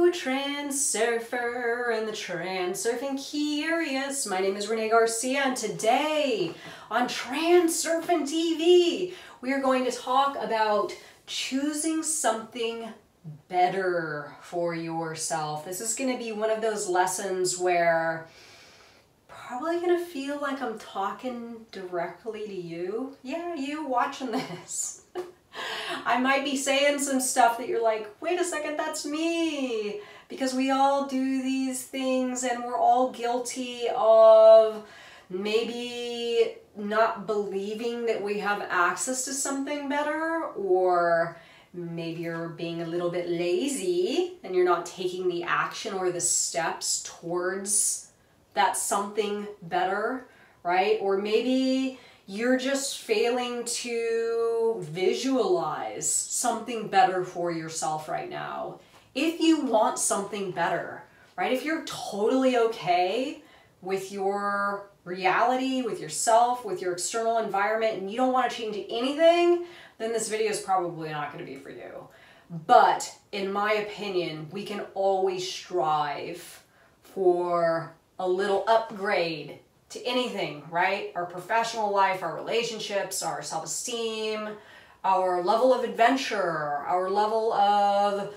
Hello, Transurfer and the Transurfing curious. My name is Renee Garcia, and today on Transurfing TV, we are going to talk about choosing something better for yourself. This is going to be one of those lessons where probably going to feel like I'm talking directly to you. Yeah, you watching this. I might be saying some stuff that you're like, wait a second, that's me. Because we all do these things and we're all guilty of maybe not believing that we have access to something better, or maybe you're being a little bit lazy and you're not taking the action or the steps towards that something better, right? Or maybe you're just failing to visualize something better for yourself right now. If you want something better, right? If you're totally okay with your reality, with yourself, with your external environment, and you don't want to change anything, then this video is probably not going to be for you. But in my opinion, we can always strive for a little upgrade to anything, right? Our professional life, our relationships, our self-esteem, our level of adventure, our level of,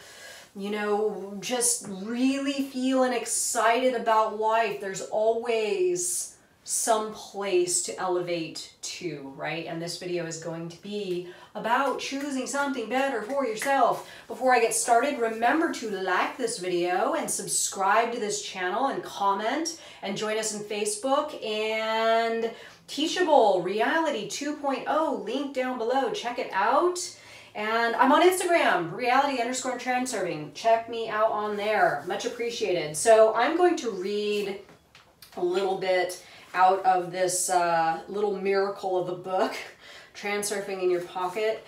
you know, just really feeling excited about life. There's always some place to elevate to, right? And this video is going to be about choosing something better for yourself. Before I get started, remember to like this video and subscribe to this channel and comment, and join us on Facebook and Teachable Reality 2.0, link down below. Check it out. And I'm on Instagram, reality_transurfing. Check me out on there. Much appreciated. So I'm going to read a little bit out of this little miracle of a book, Transurfing in Your Pocket.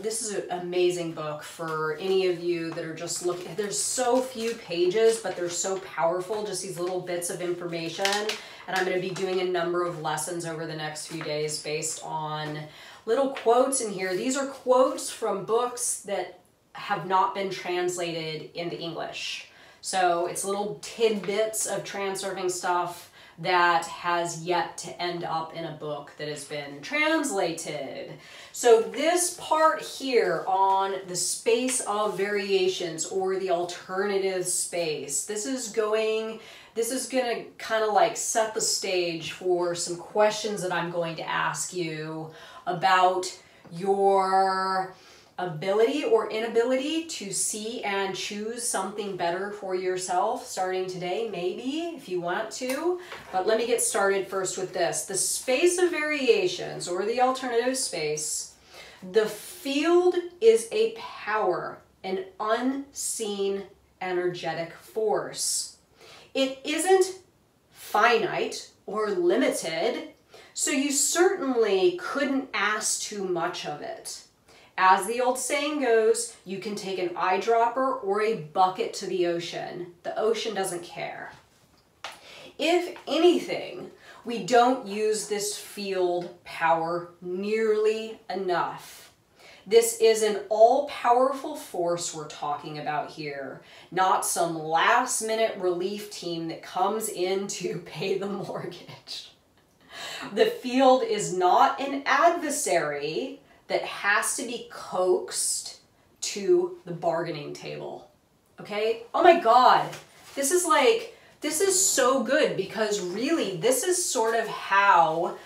This is an amazing book for any of you that are just looking. There's so few pages, but they're so powerful, just these little bits of information. And I'm going to be doing a number of lessons over the next few days based on little quotes in here. These are quotes from books that have not been translated into English. So it's little tidbits of transurfing stuff that has yet to end up in a book that has been translated. So this part here on the space of variations, or the alternative space, this is gonna kind of like set the stage for some questions that I'm going to ask you about your ability or inability to see and choose something better for yourself starting today, maybe, if you want to. But let me get started first with this. The space of variations, or the alternative space, the field is a power, an unseen energetic force. It isn't finite or limited, so you certainly couldn't ask too much of it. As the old saying goes, you can take an eyedropper or a bucket to the ocean. The ocean doesn't care. If anything, we don't use this field power nearly enough. This is an all-powerful force we're talking about here, not some last-minute relief team that comes in to pay the mortgage. The field is not an adversary that has to be coaxed to the bargaining table, okay? Oh my God, this is so good, because really this is sort of how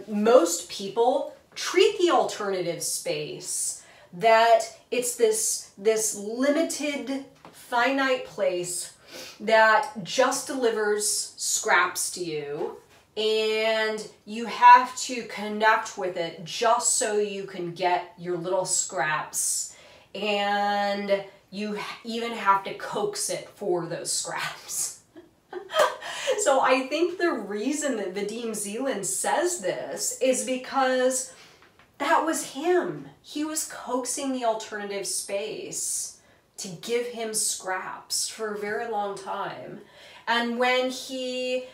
most people treat the alternative space, that it's this limited, finite place that just delivers scraps to you, and you have to connect with it just so you can get your little scraps, and you even have to coax it for those scraps. So I think the reason that Vadim Zeland says this is because that was him. He was coaxing the alternative space to give him scraps for a very long time. And when he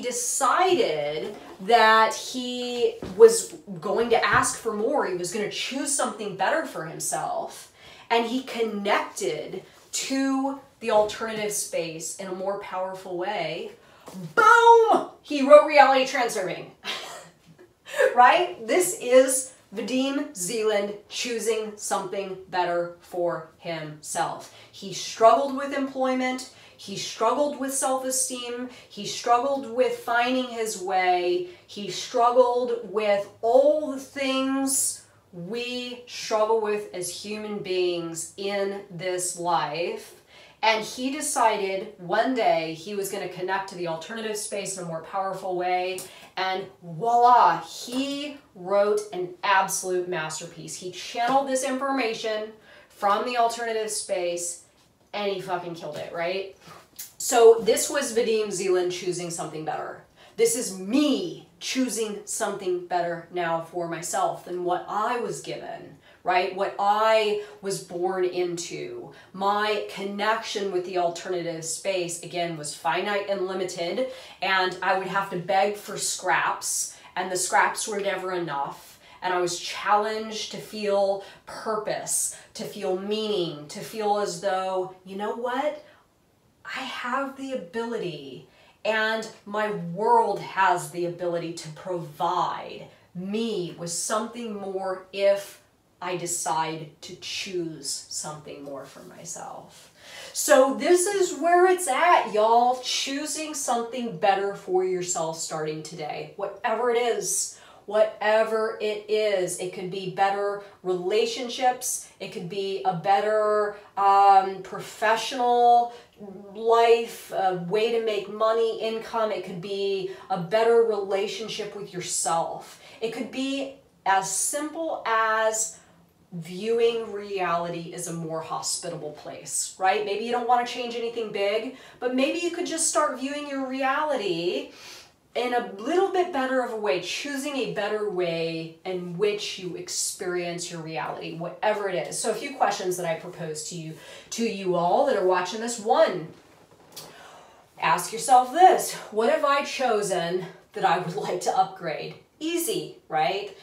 decided that he was going to ask for more, he was going to choose something better for himself, and he connected to the alternative space in a more powerful way, boom, he wrote Reality Transurfing. Right? This is Vadim Zeland choosing something better for himself. He struggled with employment. He struggled with self-esteem. He struggled with finding his way. He struggled with all the things we struggle with as human beings in this life. And he decided one day he was going to connect to the alternative space in a more powerful way. And voila, he wrote an absolute masterpiece. He channeled this information from the alternative space and he fucking killed it, right? So this was Vadim Zeland choosing something better. This is me choosing something better now for myself than what I was given, right? What I was born into. My connection with the alternative space, again, was finite and limited, and I would have to beg for scraps, and the scraps were never enough. And I was challenged to feel purpose, to feel meaning, to feel as though, you know what? I have the ability, and my world has the ability to provide me with something more if I decide to choose something more for myself. So this is where it's at, y'all. Choosing something better for yourself starting today. Whatever it is. Whatever it is. It could be better relationships. It could be a better professional life, a way to make money, income. It could be a better relationship with yourself. It could be as simple as viewing reality as a more hospitable place, right? Maybe you don't want to change anything big, but maybe you could just start viewing your reality in a little bit better of a way, choosing a better way in which you experience your reality, whatever it is. So a few questions that I propose to you all that are watching this. One, ask yourself this: what have I chosen that I would like to upgrade? Easy, right?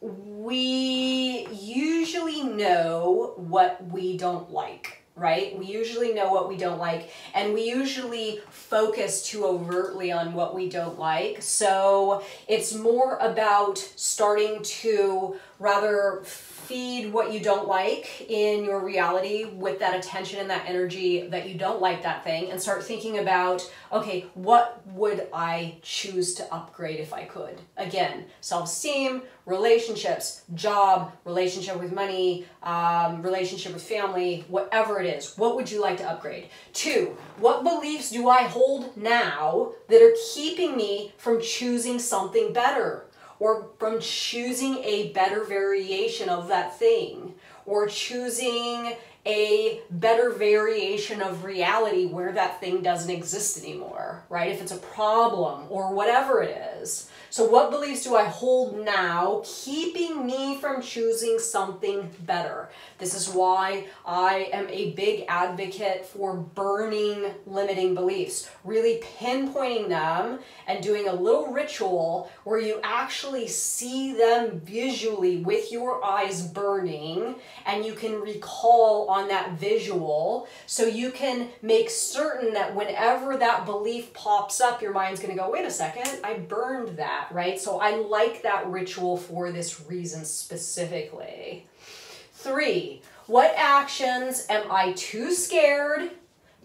We usually know what we don't like, right? We usually know what we don't like, and we usually focus too overtly on what we don't like. So it's more about starting to rather feed what you don't like in your reality with that attention and that energy that you don't like that thing, and start thinking about, okay, what would I choose to upgrade if I could? Again, self-esteem, relationships, job, relationship with money, relationship with family, whatever it is. What would you like to upgrade? Two, what beliefs do I hold now that are keeping me from choosing something better? Or from choosing a better variation of that thing, or choosing a better variation of reality where that thing doesn't exist anymore, right? If it's a problem or whatever it is. So what beliefs do I hold now keeping me from choosing something better? This is why I am a big advocate for burning limiting beliefs, really pinpointing them and doing a little ritual where you actually see them visually with your eyes burning, and you can recall on that visual, so you can make certain that whenever that belief pops up, your mind's going to go, wait a second, I burned that, right? So I like that ritual for this reason specifically. Three, what actions am I too scared,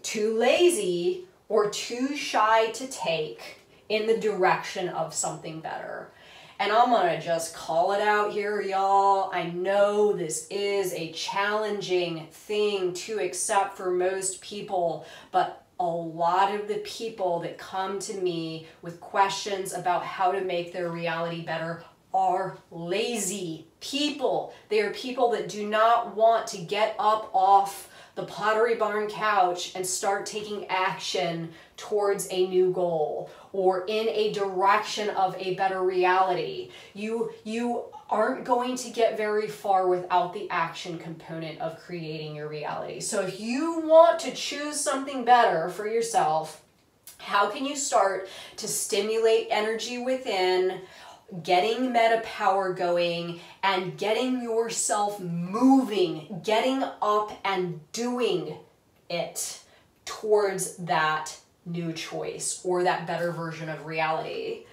too lazy, or too shy to take in the direction of something better? And I'm gonna just call it out here, y'all. I know this is a challenging thing to accept for most people, but a lot of the people that come to me with questions about how to make their reality better are lazy people. They are people that do not want to get up off the Pottery Barn couch and start taking action towards a new goal or in a direction of a better reality. You aren't going to get very far without the action component of creating your reality. So if you want to choose something better for yourself, how can you start to stimulate energy within, getting meta power going and getting yourself moving, getting up and doing it towards that new choice or that better version of reality.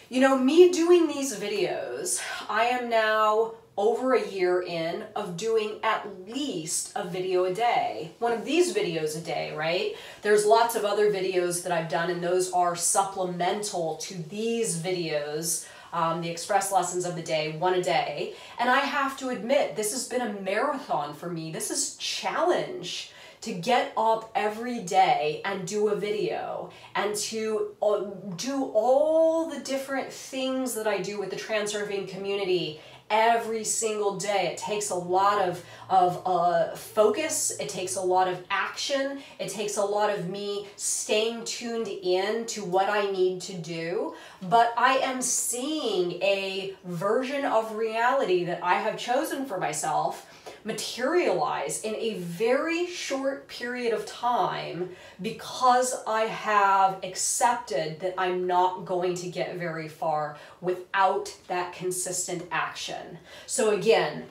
You know, me doing these videos, I am now over a year in of doing at least a video a day. One of these videos a day, right? There's lots of other videos that I've done, and those are supplemental to these videos, the express lessons of the day, one a day. And I have to admit, this has been a marathon for me. This is a challenge to get up every day and do a video and to do all the different things that I do with the Transurfing community every single day. It takes a lot of focus. It takes a lot of action. It takes a lot of me staying tuned in to what I need to do. But I am seeing a version of reality that I have chosen for myself materialize in a very short period of time because I have accepted that I'm not going to get very far without that consistent action. So again,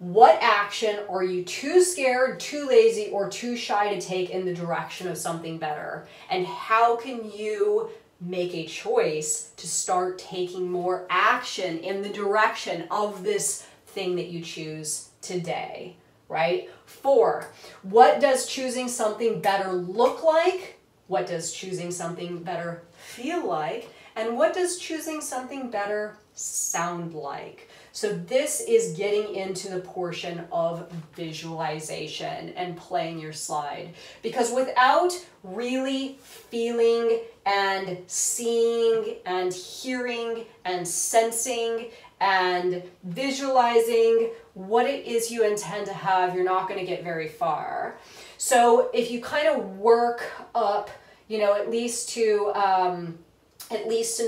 what action are you too scared, too lazy, or too shy to take in the direction of something better? And how can you make a choice to start taking more action in the direction of this thing that you choose today, right? 4, what does choosing something better look like? What does choosing something better feel like? And what does choosing something better sound like? So this is getting into the portion of visualization and playing your slide. Because without really feeling and seeing and hearing and sensing and visualizing what it is you intend to have, you're not going to get very far. So if you kind of work up, you know, at least to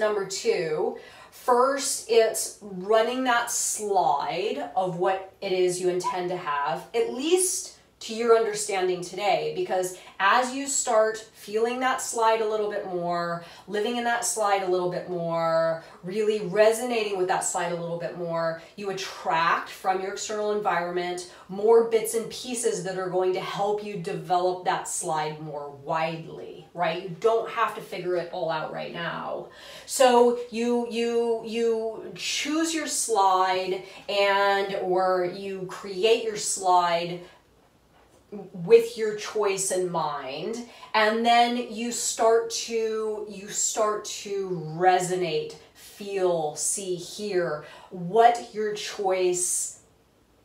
number 2, first it's running that slide of what it is you intend to have, at least to your understanding today, because as you start feeling that slide a little bit more, living in that slide a little bit more, really resonating with that slide a little bit more, you attract from your external environment more bits and pieces that are going to help you develop that slide more widely, right? You don't have to figure it all out right now. So you choose your slide or you create your slide with your choice in mind, and then you start to resonate, feel, see, hear what your choice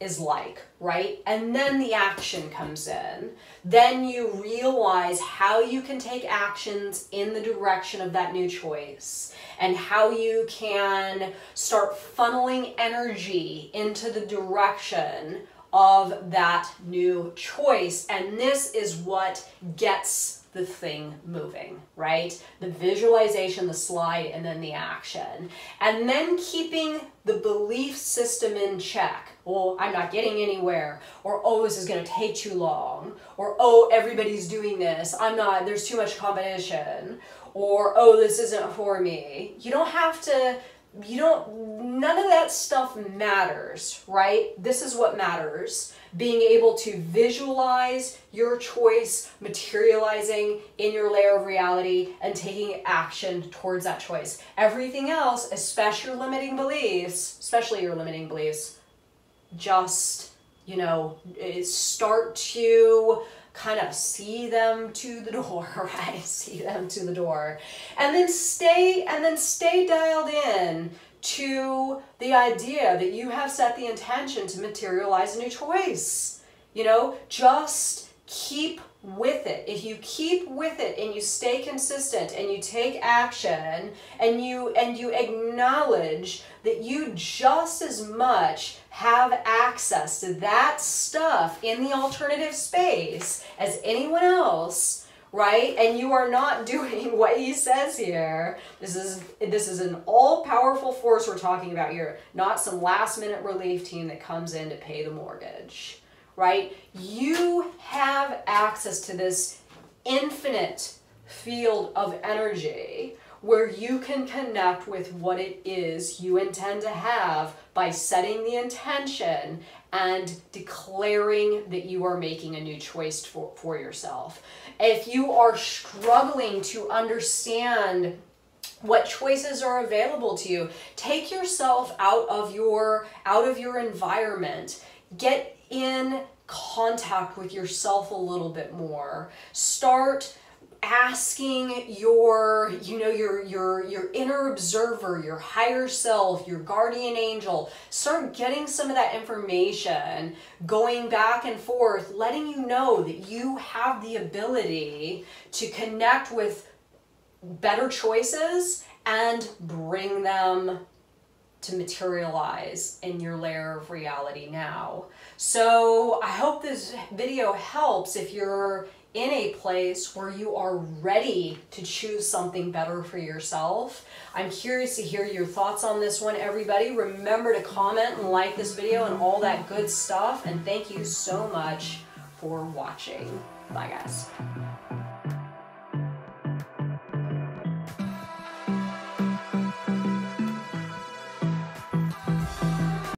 is like, right? And then the action comes in. Then you realize how you can take actions in the direction of that new choice and how you can start funneling energy into the direction of that new choice. And this is what gets the thing moving, right? The visualization, the slide, and then the action. And then keeping the belief system in check. Well, I'm not getting anywhere, or oh, this is going to take too long, or oh, everybody's doing this, there's too much competition, or oh, this isn't for me. You don't have to, none of that stuff matters, right? This is what matters. Being able to visualize your choice materializing in your layer of reality and taking action towards that choice. Everything else, especially your limiting beliefs, just, start to kind of see them to the door, right? See them to the door. And then stay dialed in to the idea that you have set the intention to materialize a new choice. Just keep with it. If you keep with it and you stay consistent and you take action and you acknowledge that you just as much have access to that stuff in the alternative space as anyone else, right? And you are not doing what he says here. This is an all-powerful force we're talking about here, not some last-minute relief team that comes in to pay the mortgage, right? You have access to this infinite field of energy where you can connect with what it is you intend to have by setting the intention and declaring that you are making a new choice for yourself. If you are struggling to understand what choices are available to you, take yourself out of your environment. Get in contact with yourself a little bit more. Start asking your inner observer, your higher self, your guardian angel. Start getting some of that information, going back and forth, letting you know that you have the ability to connect with better choices and bring them to materialize in your layer of reality now. So I hope this video helps if you're in a place where you are ready to choose something better for yourself. I'm curious to hear your thoughts on this one, everybody. Remember to comment and like this video and all that good stuff. And thank you so much for watching. Bye, guys.